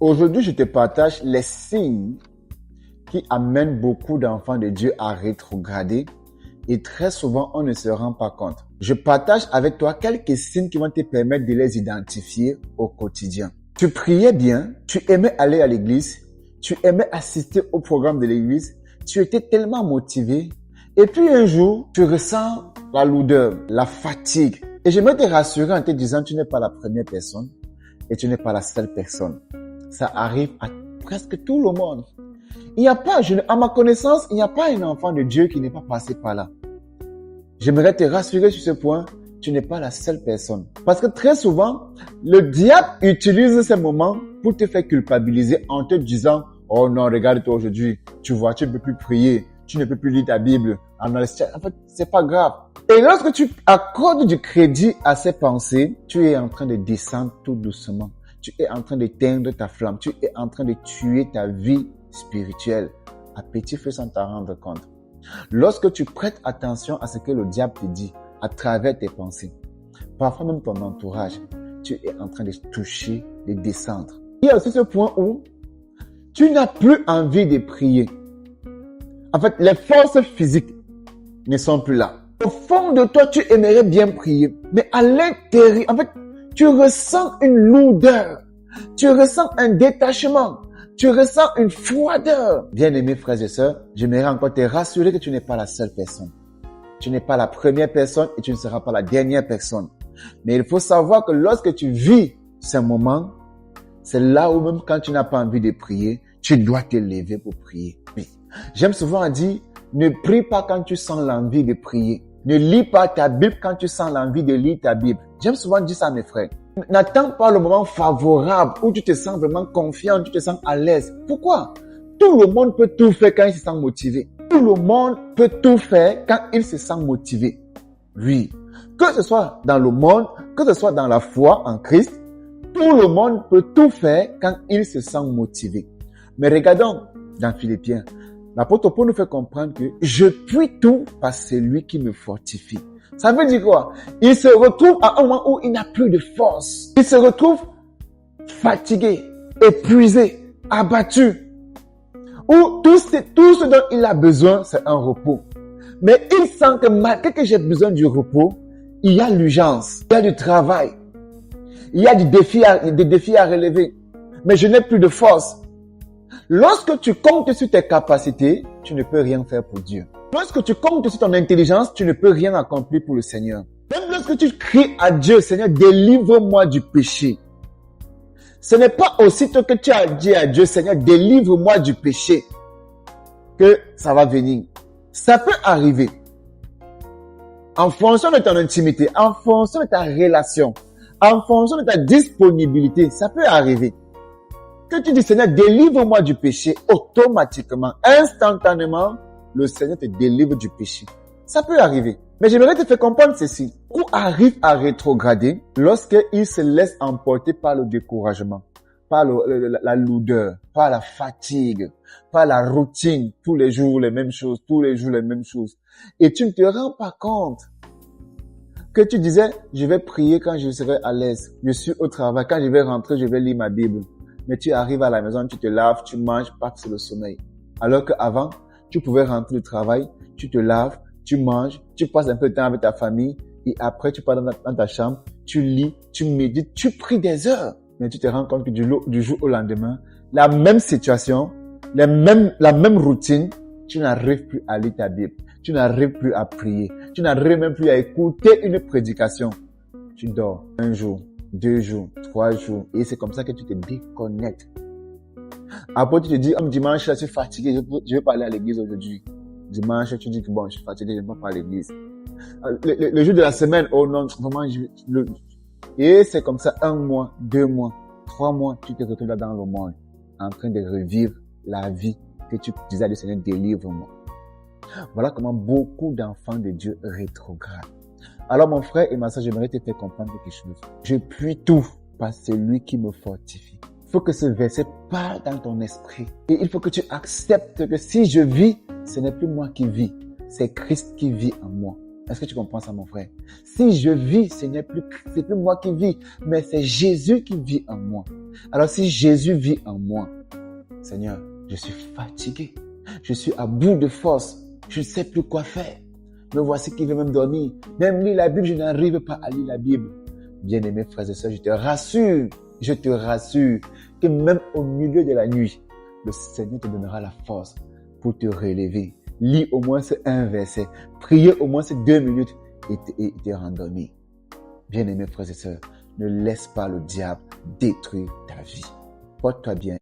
Aujourd'hui, je te partage les signes qui amènent beaucoup d'enfants de Dieu à rétrograder et très souvent, on ne se rend pas compte. Je partage avec toi quelques signes qui vont te permettre de les identifier au quotidien. Tu priais bien, tu aimais aller à l'église, tu aimais assister au programme de l'église, tu étais tellement motivé et puis un jour, tu ressens la lourdeur, la fatigue. Et j'aimerais te rassurer en te disant tu n'es pas la première personne et tu n'es pas la seule personne. Ça arrive à presque tout le monde. Il n'y a pas, à ma connaissance, il n'y a pas un enfant de Dieu qui n'est pas passé par là. J'aimerais te rassurer sur ce point, tu n'es pas la seule personne. Parce que très souvent, le diable utilise ces moments pour te faire culpabiliser en te disant « Oh non, regarde-toi aujourd'hui, tu vois, tu ne peux plus prier, tu ne peux plus lire ta Bible. » En fait, c'est pas grave. Et lorsque tu accordes du crédit à ces pensées, tu es en train de descendre tout doucement. Tu es en train d'éteindre ta flamme. Tu es en train de tuer ta vie spirituelle à petit feu sans t'en rendre compte. Lorsque tu prêtes attention à ce que le diable te dit à travers tes pensées, parfois même ton entourage, tu es en train de toucher, de descendre. Il y a aussi ce point où tu n'as plus envie de prier. En fait, les forces physiques ne sont plus là. Au fond de toi, tu aimerais bien prier, mais à l'intérieur, en fait, tu ressens une lourdeur, tu ressens un détachement, tu ressens une froideur. Bien-aimés frères et sœurs, j'aimerais encore te rassurer que tu n'es pas la seule personne. Tu n'es pas la première personne et tu ne seras pas la dernière personne. Mais il faut savoir que lorsque tu vis ces moments, c'est là où même quand tu n'as pas envie de prier, tu dois te lever pour prier. Oui. J'aime souvent dire, ne prie pas quand tu sens l'envie de prier. Ne lis pas ta Bible quand tu sens l'envie de lire ta Bible. J'aime souvent dire ça à mes frères. N'attends pas le moment favorable où tu te sens vraiment confiant, tu te sens à l'aise. Pourquoi? Tout le monde peut tout faire quand il se sent motivé. Tout le monde peut tout faire quand il se sent motivé. Oui. Que ce soit dans le monde, que ce soit dans la foi en Christ, tout le monde peut tout faire quand il se sent motivé. Mais regardons dans Philippiens. L'apôtre Paul nous fait comprendre que je puis tout par celui qui me fortifie. Ça veut dire quoi? Il se retrouve à un moment où il n'a plus de force. Il se retrouve fatigué, épuisé, abattu. Où tout ce dont il a besoin, c'est un repos. Mais il sent que malgré que j'ai besoin du repos, il y a l'urgence, il y a du travail, il y a des défis à relever. Mais je n'ai plus de force. Lorsque tu comptes sur tes capacités, tu ne peux rien faire pour Dieu. Lorsque tu comptes sur ton intelligence, tu ne peux rien accomplir pour le Seigneur. Même lorsque tu cries à Dieu, Seigneur, délivre-moi du péché. Ce n'est pas aussitôt que tu as dit à Dieu, Seigneur, délivre-moi du péché, que ça va venir. Ça peut arriver. En fonction de ton intimité, en fonction de ta relation, en fonction de ta disponibilité, ça peut arriver. Que tu dis, Seigneur, délivre-moi du péché, automatiquement, instantanément, le Seigneur te délivre du péché. Ça peut arriver. Mais j'aimerais te faire comprendre ceci. Où arrive à rétrograder lorsqu'il se laisse emporter par le découragement, par la lourdeur, par la fatigue, par la routine, tous les jours les mêmes choses, tous les jours les mêmes choses. Et tu ne te rends pas compte que tu disais, je vais prier quand je serai à l'aise. Je suis au travail. Quand je vais rentrer, je vais lire ma Bible. Mais tu arrives à la maison, tu te laves, tu manges, paf, c'est le sommeil. Alors qu'avant, tu pouvais rentrer du travail, tu te laves, tu manges, tu passes un peu de temps avec ta famille et après tu pars dans ta chambre, tu lis, tu médites, tu pries des heures. Mais tu te rends compte que du jour au lendemain, la même situation, la même routine, tu n'arrives plus à lire ta Bible, tu n'arrives plus à prier, tu n'arrives même plus à écouter une prédication. Tu dors un jour, 2 jours, 3 jours. Et c'est comme ça que tu te déconnectes. Après, tu te dis, dimanche, là, je suis fatigué, je vais pas aller à l'église aujourd'hui. Dimanche, tu dis que bon, je suis fatigué, je ne vais pas à l'église. Le jour de la semaine, oh non, vraiment, et c'est comme ça, 1 mois, 2 mois, 3 mois, tu te retrouves là dans le monde, en train de revivre la vie que tu disais à Dieu, Seigneur, délivre-moi. Voilà comment beaucoup d'enfants de Dieu rétrogradent. Alors mon frère et ma soeur, j'aimerais te faire comprendre quelque chose. Je puis tout par celui qui me fortifie. Il faut que ce verset parle dans ton esprit. Et il faut que tu acceptes que si je vis, ce n'est plus moi qui vis. C'est Christ qui vit en moi. Est-ce que tu comprends ça, mon frère? Si je vis, c'est plus moi qui vis, mais c'est Jésus qui vit en moi. Alors si Jésus vit en moi, Seigneur, je suis fatigué. Je suis à bout de force. Je ne sais plus quoi faire. Me voici qui veut même dormir. Même lire la Bible, je n'arrive pas à lire la Bible. Bien-aimés frères et sœurs, je te rassure que même au milieu de la nuit, le Seigneur te donnera la force pour te relever. Lis au moins ce un verset. Priez au moins ces 2 minutes et te rendormir. Bien-aimés frères et sœurs, ne laisse pas le diable détruire ta vie. Porte-toi bien.